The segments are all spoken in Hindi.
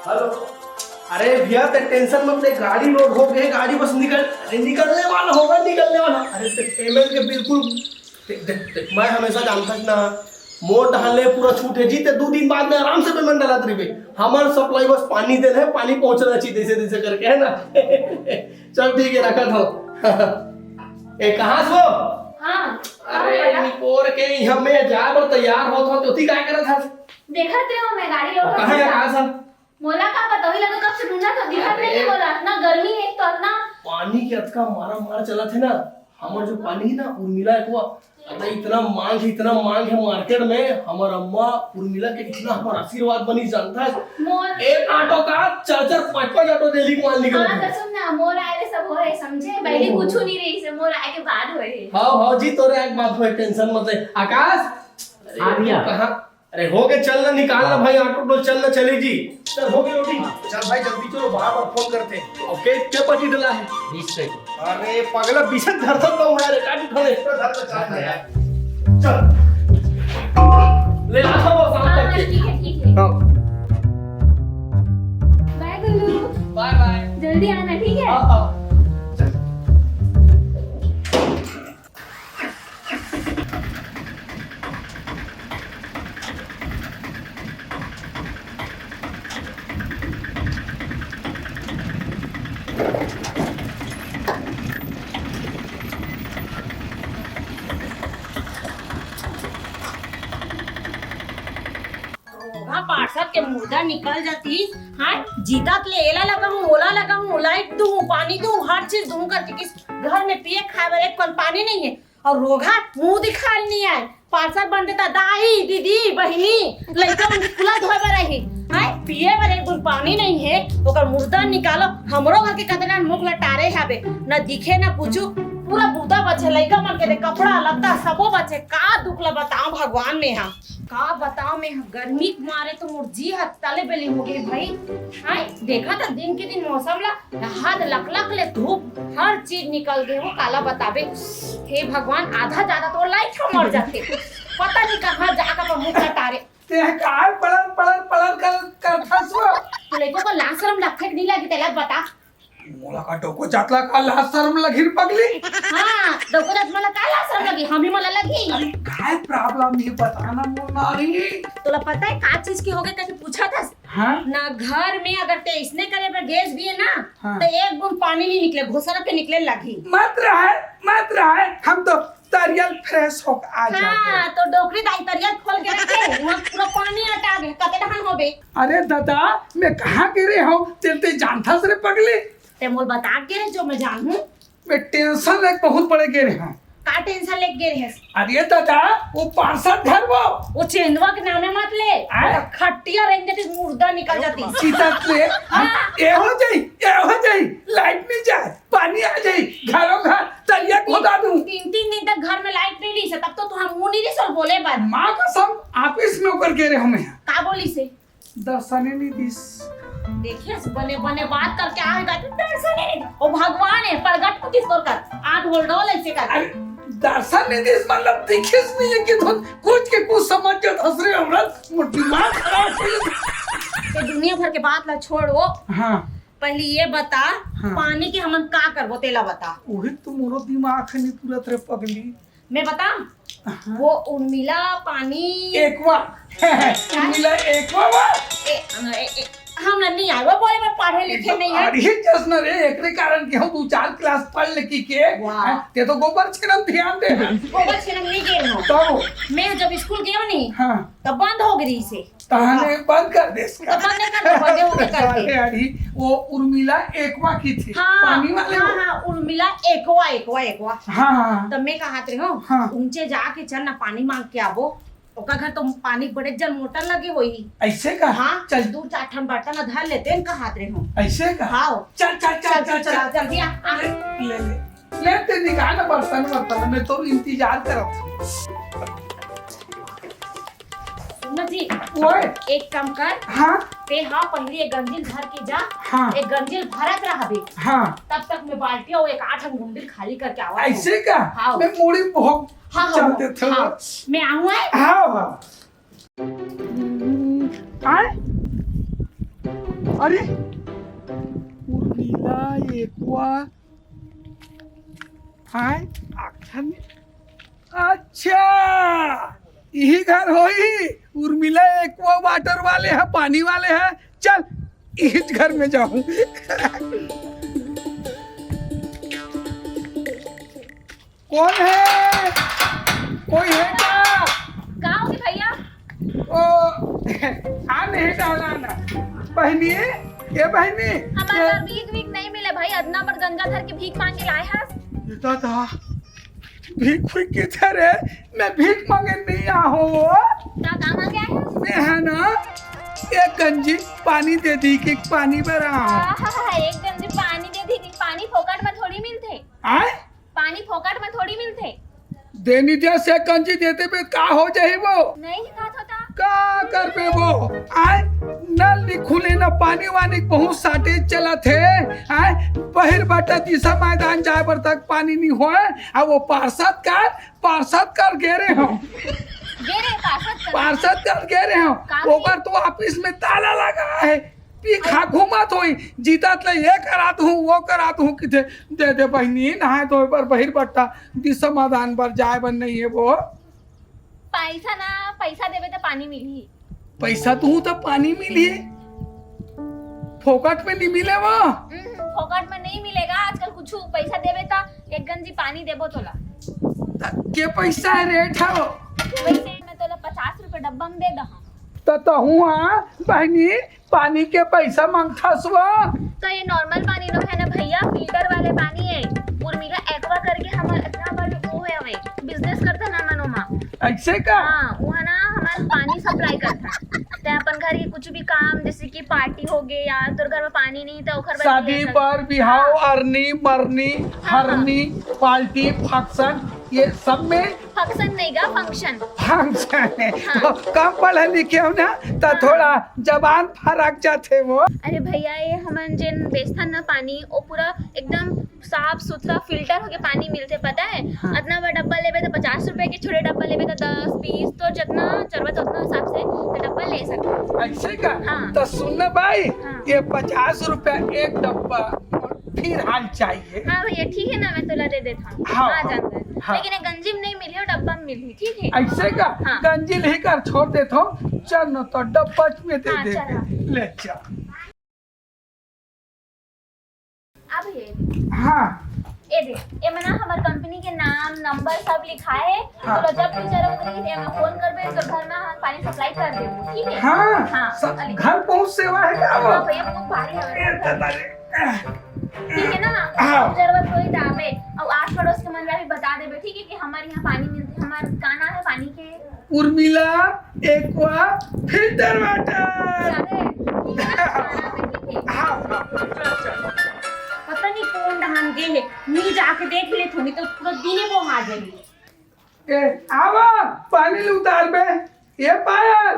हेलो। अरे भैया ते टेंशन मत ले, गाड़ी लोड हो गई, गाड़ी बस निकलने वाला होगा, निकलने वाला। अरे ते पेमेंट के बिल्कुल मैं हमेशा जानता ना, मोट डालने पूरा छूट है जी। ते 2 दिन बाद में आराम से पेमेंट डाला तरी हमारे सप्लाई बस पानी देना है, पानी पहुंचना चाहिए जैसे जैसे करके, है ना। चल ठीक है, रखा था। ए कहाँ से हो? हाँ, अरे निकोर के यहाँ में जा बर तैयार हो तो ती क्या करत था? देखत रहे हो मैं गाड़ी लोड कहाँ है कहाँ सा? मोला का पता ही लगा, कब से ढूंढा था, दिखत नहीं बोला। इतना गर्मी है तो इतना पानी के अतका मारा मार चला थे ना। हमार जो पानी है ना उर्मिला को अरे इतना मांग है मार्केट में। हमार अम्मा उर्मिला के इतना हमारा आशीर्वाद बनी, जानता है मोर एक ऑटो का 4-5 ऑटो डेली को माल निकल। हां तो सुन ना, मोर आए सब होए समझे, पहले कुछ नहीं रही से, मोर आए के बाद होए। हां जी, तोरे एक बात होए, टेंशन मत ले। आकाश आ गया कहां? अरे हो गए, चल ना, निकालना भाई ऑटो डोल, चल ना, चली जी। चल हो गई रोटी, चल भाई जल्दी चलो, बाहर फोन करते। ओके, क्या पटी डला है? 20 रुपए। अरे पगला बिछन धरता तो मैं रे काटी ठोले धर तो चाल है यार। चल ले आता वो शाम तक के। ठीक है हां बाय गुल्लू, बाय बाय, जल्दी आना ठीक है। हां पार्षद के मुर्दा निकल जाती। हाँ जीता ले एला लगा हूँ, ओला लगा हूँ, लाइट दूँ, पानी दूँ, हर चीज दूँ करके, किस घर में पिए खाए वाले कल पानी नहीं है और रोगा मुंह दिखा नहीं आए। पार्षद बन देता दाई दीदी बहिनी लड़का खुला धोए बर रही। हाँ पिए बर एक बुन पानी नहीं है, ओकर मुर्दा निकालो। हमरो घर के कतना मुख लटारे हाबे, न दिखे न पूछू, पूरा बुदा बचे, लड़का मन के दे कपड़ा लत्ता सबो बचे। का दुख ला बताओ भगवान में। हाँ का बताओ मैं, गर्मी के मारे तो मोर जी हाथ तले बेली हो गई भाई। हाय देखा था दिन के दिन मौसम ला हाथ लक ले धूप, हर चीज निकल गए हो काला बताबे। हे भगवान, आधा ज्यादा तो लाइट हो मर जाते, पता नहीं कहाँ जाकर मुंह लटारे। ते काय पळर कर फसवा तो लड़कों को लाज शर्म लगते नहीं लगी तेला बता। मोला का डोको जातला का लाज शरम लगिर पगली। हाँ डोको जात मला काय लाज शर्म लगी, हम ही मला लगी। अरे काय प्रॉब्लम ये बताना मोनारी। तोला पता है का चीज की हो गए करके पूछा था? हाँ ना घर में अगर ते इसने करे पर गैस भी है ना, हाँ। तो एक बूंद पानी नहीं निकले, घुसरा पे निकले लगी। मत रहा है हम तो तरियल फ्रेश हो आ जाते। हाँ तो डोकरी दाई तरिया खोल के रखे, वहाँ पूरा पानी हटा गए, कते ढहन हो बे। अरे दादा मैं कहाँ गिरे हूँ ते जानता से पगली। ते मोल बता के रहे जो मैं जानूं। मैं टेंशन एक बहुत बड़े गिरे हूँ। का टेंशन ले गे रहे? अरे दादा वो पार्षद घर वो चेंदवा के नामे मत ले, खट्टिया रहेंगे जाती मुर्दा निकल जाती। सीता से ये हो जाई लाइट नहीं जाए, पानी आ जाई, घरों घर तरिया खोदा दूं। 3 दिन तक घर में लाइट नहीं ली से, तब तो तुम मुंह नहीं सोल बोले बात। माँ कसम ऑफिस में होकर गिरे हमें का बोली से दर्शन नहीं दिस। देखिए बने बात करके आएगा तो दर्शन नहीं। ओ भगवान है प्रगट को किसको कर आठ होल्डोल ऐसे कर। अरे दर्शन नहीं दिस मतलब दिखेस नहीं है कि तुम कुछ समझ के हंस रहे हो। हमरा दिमाग खराब हो गया। ये दुनिया भर के बात ला छोड़ो। हाँ पहले ये बता, हाँ। पानी के हमन का करबो तेला बता। वही तो मोरो दिमाग नहीं पूरा तरह पगली। मैं बता वो उर्मिला पानी एकवा मिला एकवा वा हम नहीं आए, वो बोले मैं पढ़े लिखे नहीं है। अरे जसन रे एकरे कारण के हम 2-4 क्लास पढ़ लेकी के ते तो गोबर छेनम ध्यान दे। गोबर छेनम नहीं गए हो तो मैं जब स्कूल गया नहीं हाँ तब बंद हो गई से, तहने बंद कर दे तो बंद नहीं कर बंद हो गए करके। अरे वो उर्मिला एकवा की थी हाँ पानी वाले। हाँ उर्मिला एकवा हाँ तब मैं कहा रहे हो हाँ। ऊंचे जाके चल ना पानी मांग के आबो। ओका घर तो पानी बड़े जल मोटर लगे हुई। ऐसे का हाँ चल 2-4 ठन बर्तन धर लेते हैं कहा रहे हो। ऐसे का हाँ चल जल्दी आ। ले ते निकाल बर्तन में तो इंतजार करत। सुन जी ओए एक काम कर, हाँ ते हाँ पहले एक गंजिल भर के जा। हाँ एक गंजिल भरत रहा बे, हाँ तब तक मैं बाल्टी और एक 8 गुंडिल खाली करके आवा। ऐसे का हाँ। मैं मुड़ी बहुत हाँ चलते थे। हाँ मैं आऊँ है। हाँ हाँ अरे उर्मिला एक्वा हाय आखन अच्छा यही घर होई उर्मिला एक्वा वाटर वाले है पानी वाले है चल इस घर में जाऊं कौन है कोई है क्या कहाँ होगी भैया? ओ नहीं डाला ना बहनी ये बहनी हमारे घर भीख भीख नहीं मिले भाई, अदना पर गंगा धर के भीख मांग के लाए हैं। दादा भीख भीख किधर है मैं भीख मांगे नहीं आया हूँ क्या काम आ गया है? मैं है ना एक गंजी पानी दे दी कि पानी में रहा हूँ एक गंजी पानी दे दी, पानी फोकट में थोड़ी मिलते। आए पानी फोकट में थोड़ी मिलते। देनी जैसे गंजी देते पे का हो जाए वो नहीं दिखात होता। का कर पे वो आए नल नहीं खुले ना पानी वानी बहुत साटे चला थे आए बहिर बटा दिशा मैदान जाए पर तक पानी नहीं हुआ अब वो पार्षद कर घेरे हो पार्षद कर घेरे हो ओकर तो ऑफिस में ताला लगा है पी खा घूमत होई जीतात ले ये करात हूँ वो करात हूँ किथे दे दे बहनी नहाए तो पर बहिर बट्टा दिशा मैदान पर जाए बन नहीं है वो पैसा देवे तो पानी मिली। पैसा तू तो पानी मिली फोकट में नहीं मिले वो फोकट में नहीं मिलेगा आजकल कुछ पैसा देवे तो एक गंजी पानी देबो तोला के पैसा है रेट है वो वैसे मैं तोला 50 रुपए डब्बा में दे दहा तो हूँ बहनी पानी के पैसा मांगता सुआ तो ये नॉर्मल पानी नो है ना भैया, फिल्टर वाले पानी है। उर्मिला एक्वा करके हमारा इतना बड़ा वो है हमें बिजनेस करता ना मनोमा ऐसे का हाँ वो है ना हमारा पानी सप्लाई करता ते अपन घर के कुछ भी काम जैसे कि पार्टी हो गए या तोर घर में पानी नहीं तो ओखर शादी पर बिहाव अरनी मरनी हरनी पार्टी फंक्शन ये सब में फंक्शन नहीं गा फंक्शन है तो कम पढ़े लिखे हो ना तो थोड़ा जबान फरक जाते वो अरे भैया ये हमन जिन बेचथन ना पानी वो पूरा एकदम साफ सुथरा फिल्टर होके पानी मिलते पता है। इतना बड़ा डब्बा लेबे तो 50 रुपए के, छोटे डब्बा लेबे तो 10 20 तो जितना जरूरत उतना हिसाब से तो डब्बा ले सकते। ऐसे का हाँ। तो सुनना भाई हाँ। ये 50 रुपया एक डब्बा फिर हाल चाहिए। हाँ भैया ठीक है ना मैं तोला दे देता हूँ हाँ। आ जाता है हाँ। लेकिन ये गंजी में नहीं मिली और डब्बा में मिली ठीक है। ऐसे का हाँ। गंजी लेकर छोड़ देता हूँ चल न तो डब्बा में दे हाँ, दे चल। ले चल अब ये हाँ ये मना हमार कंपनी के नाम नंबर सब लिखा है। हाँ। तो जब भी जरूरत रही तो मैं फोन करबे तो घर में हम पानी सप्लाई कर देबो ठीक है। हाँ, हाँ अली। घर पहुँच सेवा है क्या वो हाँ भैया बहुत भारी है ठीक है ना। हाँ। जरूरत होई तो आबे और आस पड़ोस के मन भी बता देबे ठीक है कि हमारे यहाँ पानी मिलते हमारे का नाम है पानी के उर्मिला एक्वा फिल्टर वाटर जाने ठीक है ना ठीक है। हाँ पता नहीं कौन डहान गए है नी जाके देख ले थोड़ी तो पूरा दिने वो आ जाएगी। ए आवा पानी ले उतार बे ये पायल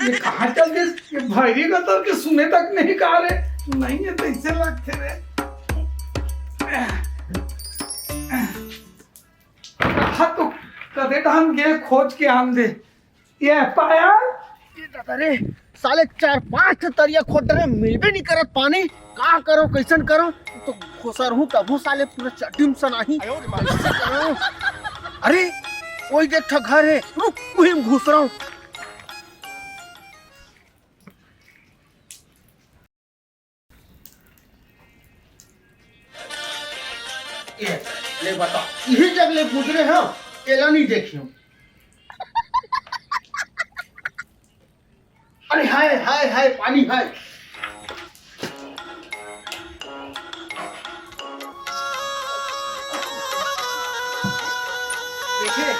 ये कहाँ चल गए ये भैरी का तो के सुने तक नहीं कहा रे नहीं है तो इससे लगते रे हाँ तो कदे ढंग गए खोज के आम दे ये पायल अरे साले 4-5 तरिया खोट रहे मिलबे नहीं करत पानी का करो कैसन करो तो घुसर हूँ तबू साले पूरे चट्टी में सनाही कैसे करो। अरे कोई देख घर है रुक वही में घुस रहा हूँ। ले बता यही जगले गुजरे हैं एला नहीं देखियो। अरे हाय हाय हाय पानी है देखे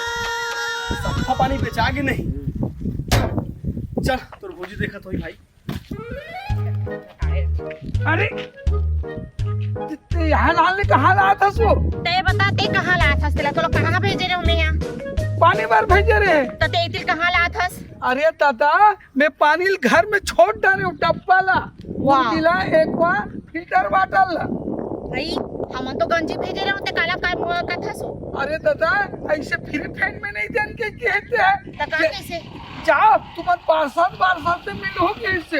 सफा पानी बेचा के नहीं चल तोर भोजी देखा तो भाई। अरे यहाँ डालने कहाँ लाया था सो ते बता ते कहाँ लाया था तेला तो कहाँ भेजे रहे हमें यहाँ पानी बार भेजे रहे तो ते इतिल कहाँ लाया था। अरे दादा मैं पानी घर में छोड़ डाले हूँ डब्बा ला मिला एक बार फिल्टर वाटर ला भाई हम तो गंजी भेजे रहे होते काला का मुआ का था सो। अरे दादा ऐसे फ्री फैन में नहीं देन के कहते हैं तो कहाँ कैसे जाओ तुम पार्षद से मिलो कैसे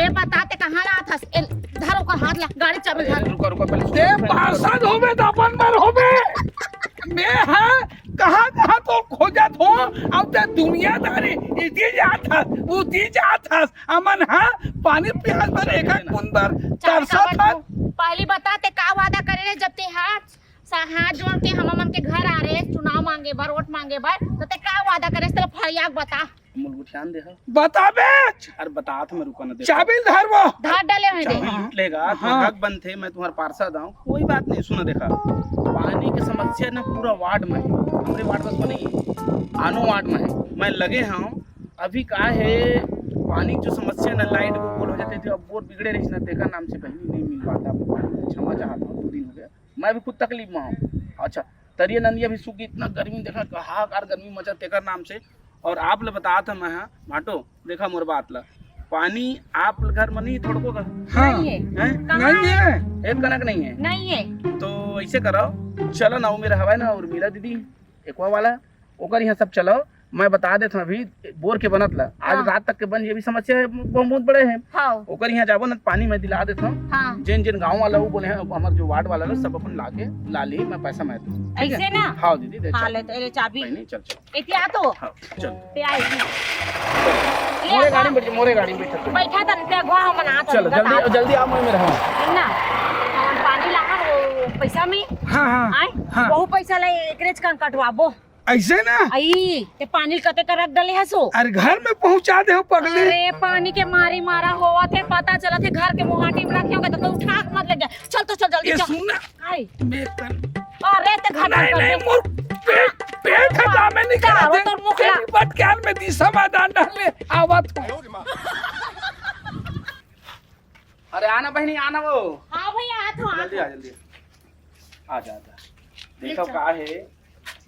ए बताते कहाँ ला था धर ओकर हाथ ला गाड़ी चाबी धर रुको रुको पहले ते पार्षद होबे तो अपन बार होबे मैं है कहाँ तो खोजत हो अब ते दुनियादारी इती जात हस उती जात हस अमन हाँ पानी प्यास भर एक कुंदर तरसत हस पहली बताते का वादा करे रहे जब ते हाथ जोड़ के हम मन के घर आ रहे चुनाव मांगे बार वोट मांगे बार तो ते का वादा करे तेरा फरियाद बता मुल्क ध्यान दे बताबे अरे बता तो मैं रुका ना दे चाबी धर वो धार डाले हैं दे चाबी लूट लेगा तो हक बंद थे मैं तुम्हारा पार्षद हूँ कोई बात नहीं सुना देखा पानी की समस्या ना पूरा वार्ड में है हमारे वार्ड बस में नहीं है आनो वार्ड में है मैं लगे हूँ अभी का है पानी की जो समस्या ना लाइट को बोल हो जाती थी अब बोर बिगड़े रही ना देखा नाम से कहीं नहीं मिल पाता क्षमा चाहता हूँ 2 दिन हो गया मैं भी खुद तकलीफ में हूँ अच्छा तरिया नंदिया भी सूखी इतना गर्मी देखा हाहाकार गर्मी मचा तेकर नाम से और आप ले बता था मैं हाँ माटो देखा मोर बात ला पानी आप घर में नहीं थोड़को का हाँ नहीं है हैं नहीं है एक कनक नहीं है नहीं है तो ऐसे करो चलो ना वो मेरा हवा ना और मीरा दीदी एकवा वाला ओकर यहाँ सब चलो मैं बता देता हूँ अभी बोर के बनत ला आज हाँ। रात तक के बन ये भी समस्या है बहुत बड़े हैं हाँ ओकर यहाँ जाबो ना पानी मैं दिला देता हूँ हाँ जिन जिन गाँव वाला वो बोले हैं हमारे जो वार्ड वाला लोग सब अपन लाके ला ली मैं पैसा मैं दूँ ठीक है? ऐसे ना हाँ दीदी दे हाँ चल। ले ले चाबी नहीं चल चल इतिया तो हाँ चल पे आई मोरे गाड़ी में बैठ मोरे गाड़ी में बैठ बैठा था पे गवा हम ना चलो जल्दी जल्दी आओ मैं मेरा हूँ ना हम पानी ला वो पैसा में हाँ हाँ आए हाँ। बहु पैसा ले एकरेज कान कटवाबो ऐसे ना आई ते पानी कते कर रख डले हसो अरे घर में पहुंचा दे हो पगली अरे पानी के मारी मारा होवा थे पता चला थे घर के मुहाटी में रखे होंगे तो कोई उठा के मत ले जाए चल तो चल जल्दी ये चल सुन ना आई बेतन अरे ते घर नहीं नहीं मोर पेट पेट हटा में नहीं करा वो दे तो मुखला। तेरी बट ख्याल में दिशा मैदान डालने आवत हो अरे आना बहनी आना वो हां भैया आ तो जल्दी आ जल्दी आ जा देखो का है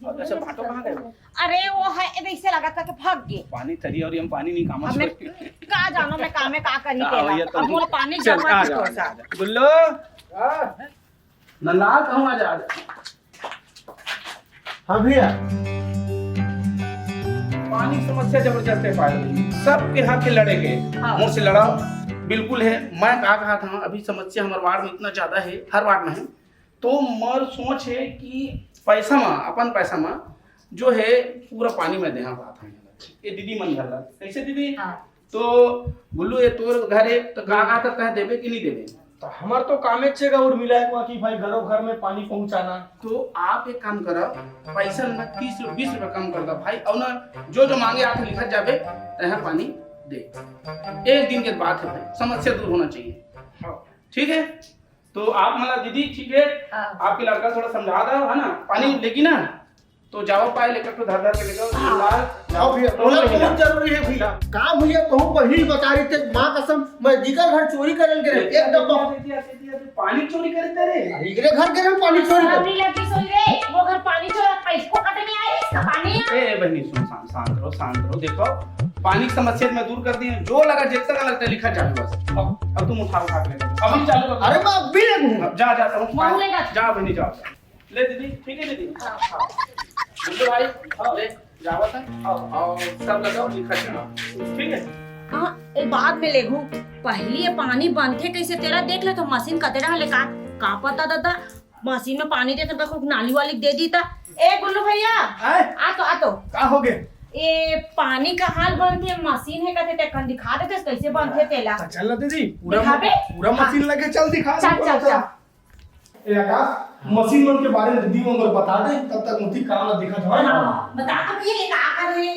और ऐसे बाटो कहाँ गए वो? अरे वो है ऐसे लगा था कि भाग गए पानी तरी और हम पानी नहीं काम अब मैं का जानो मैं काम में का करी हाँ, केला ये तो अब वो पानी चल आ जमा जा गुल्लो नंदाल कहूँ आ जा हाँ भैया पानी की समस्या जबरदस्त है पायल सबके हाथ के लड़ेंगे हाँ। मुझसे लड़ाओ बिल्कुल है मैं कहा था अभी समस्या हमारे वार्ड में इतना ज्यादा है हर वार्ड में है तो मोर सोच है कि पैसा में अपन पैसा में जो है पूरा पानी में देहा बात है ये दीदी मन घर कैसे दीदी हाँ। तो गुल्लू ये तोर घर है तो कहा तक कहे देवे कि नहीं देवे तो हमार तो कामे चेगा और मिला है कि भाई घरों घर में पानी पहुंचाना तो आप एक काम करो पैसा ना 30-20 रुपए कम कर दो भाई और ना जो मांगे आके लिखा जावे तह पानी दे एक दिन के बात है भाई समस्या दूर होना चाहिए ठीक है तो आप मतलब दीदी ठीक है आपके लड़का थोड़ा समझा दो है ना पानी लेगी ना तो जाओ पाए लेकर तो धर के लेकर लाल जाओ भैया दोनों बहुत भैया। जरूरी है भैया का भैया कहूँ वही बता रही थे माँ कसम मैं जिगर घर चोरी करल के रहे एक डब्बा पानी चोरी करते रे इकरे घर के रहे पानी चोरी कर अभी लड़की सुन रे वो घर पानी चोरा पैसे को कटने आई इसका पानी ए बहनी सुन शांत रहो देखो पानी की समस्या में दूर कर दी जो लगा जितना लगता है लिखा जाए बस अब तुम उठा ले अभी चालू करो अरे मैं अब भी ले अब जा मांग लेगा। जा बहनी जाओ ले दीदी ठीक है दीदी गुड्डू भाई ले जाओ था आओ सब लगाओ लिखा जाओ ठीक है हाँ एक बात में लेगू पहली ये पानी बनते कैसे तेरा देख ले तो मशीन कते रहा ले का पता दादा मशीन में पानी देते तो नाली वाली दे दी था ए गुल्लू भैया आ तो का हो गए ये पानी का हाल बनते मशीन है कहते ते दिखा देते कैसे बनते तेला चल ना दीदी पूरा दिखाबे? पूरा मशीन लगे चल दिखा चल ए आकाश मशीन मन के बारे में दीदी को बता दे तब तक मुझे काम ना दिखा जाए बता तो भैया ये का कर रहे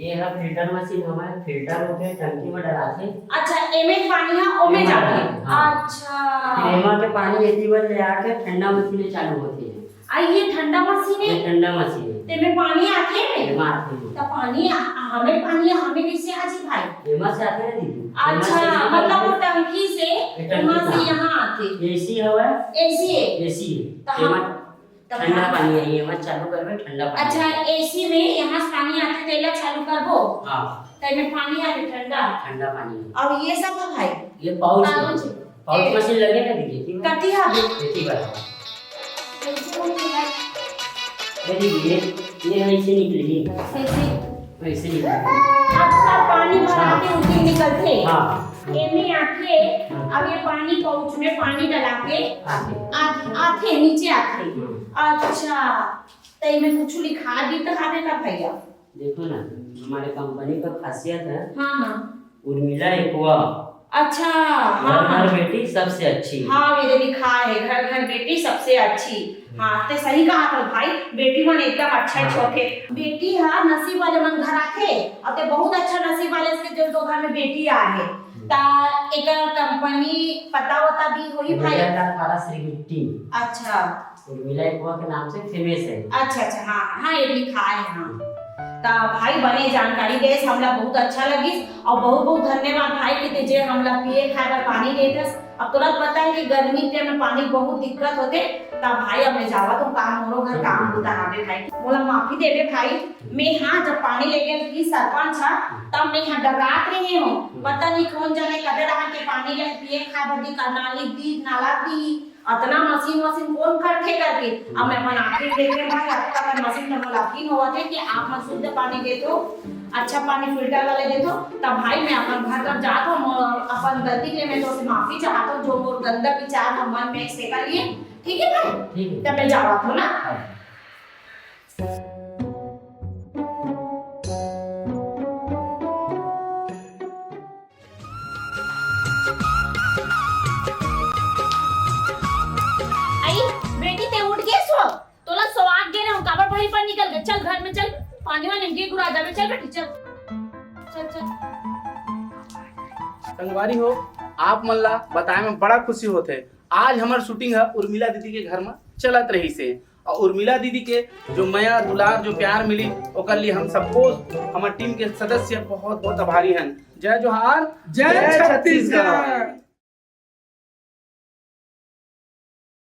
ये है फिल्टर मशीन हमारे फिल्टर होते टंकी में डलाते अच्छा एमे पानी है ओमे जाके हाँ। अच्छा फिर एमा के पानी एसी पर ले आके ठंडा मशीनें चालू होती है आ ये ठंडा मशीन ये है ठंडा मशीन है तेमे पानी आते है एमा आते हैं तो पानी हमें पानी हमें कैसे आ जी भाई एमा से आते हैं दीदी अच्छा मतलब वो टंकी से टंकी वहां से से। यहाँ आते एसी हवा एसी है एसी तो है एमा हम- तो ठंडा हम- पानी है एमा चालू करबे ठंडा पानी अच्छा एसी में यहाँ से पानी आते तेला चालू करबो हां तेमे पानी आते ठंडा ठंडा पानी है अब ये सब है भाई ये पाउच पाउच है है। पाउच मशीन लगे ना दीदी ठीक है कटी है देखिए बराबर ये दीजिए ये ऐसे निकलेगी ऐसे ऐसे ही अच्छा पानी भरा के उसी निकलते हाँ एमे आके अब ये पानी पाउच में पानी डाला के आते आथे नीचे आथे अच्छा तो इनमें कुछ लिखा दी तो खाने का भैया देखो ना, हमारे कंपनी का खासियत है हाँ हाँ उर्मिला एक्वा, अच्छा घर हाँ घर हाँ बेटी सबसे अच्छी। हाँ मेरे लिखा है घर घर बेटी सबसे अच्छी। हाँ ते सही कहा तो भाई बेटी मन एकदम अच्छा छोटे बेटी हाँ नसीब वाले मन घर आके और ते बहुत अच्छा नसीब वाले इसके जो दो घर में बेटी आ है ता एक कंपनी पता वता भी होई भाई। मेरा श्रीगिट्टी अच्छा उर्मिला एक्वा के नाम से फेमस है। अच्छा अच्छा हाँ हाँ ये लिखा है हाँ ता भाई बने जानकारी दे हमला बहुत अच्छा लगी और बहुत बहुत धन्यवाद भाई कि ते जे हमला पिए खाए बर पानी देतस। अब तुरंत पता है कि गर्मी के में पानी बहुत दिक्कत होते ता भाई अब मैं जावा तो काम मोरो घर काम होता हावे भाई मोला माफी देवे भाई। मैं हाँ जब पानी लेके की सरपंच था तब मैं यहाँ डरात रही हूँ पता नहीं कौन जाने कदे रहा के पानी ले पिए खाए बर दी नाली दी नाला दी अतना मशीन कौन करते करके अब मैं अपन आखिर देख रहे भाई आपका अगर मशीन में मुलाकिन हुआ थे कि आप मन शुद्ध पानी दे दो अच्छा पानी फिल्टर वाले दे दो तब भाई मैं अपन घर तक जाता हूँ अपन गलती के लिए मैं तो से माफी चाहता हूँ जो मोर गंदा विचार मन में से कर लिए ठीक है भाई ठीक है। तब मैं जा रहा हूँ ना। आई बेटी ते उठ गए सो तोला सवाग गे रहूं काबर भाई पर निकल गए चल घर में चल पानी में नंगे गुरा जावे चल बेटी चल चल चल संगवारी हो आप मन ला बताए में बड़ा खुशी होते। आज हमार शूटिंग है उर्मिला दीदी के घर में चलत रही से और उर्मिला दीदी के जो माया दुलार जो प्यार मिली ओकर लिए हम सबको हमार टीम के सदस्य बहुत बहुत आभारी हैं। जय जोहार जय छत्तीसगढ़।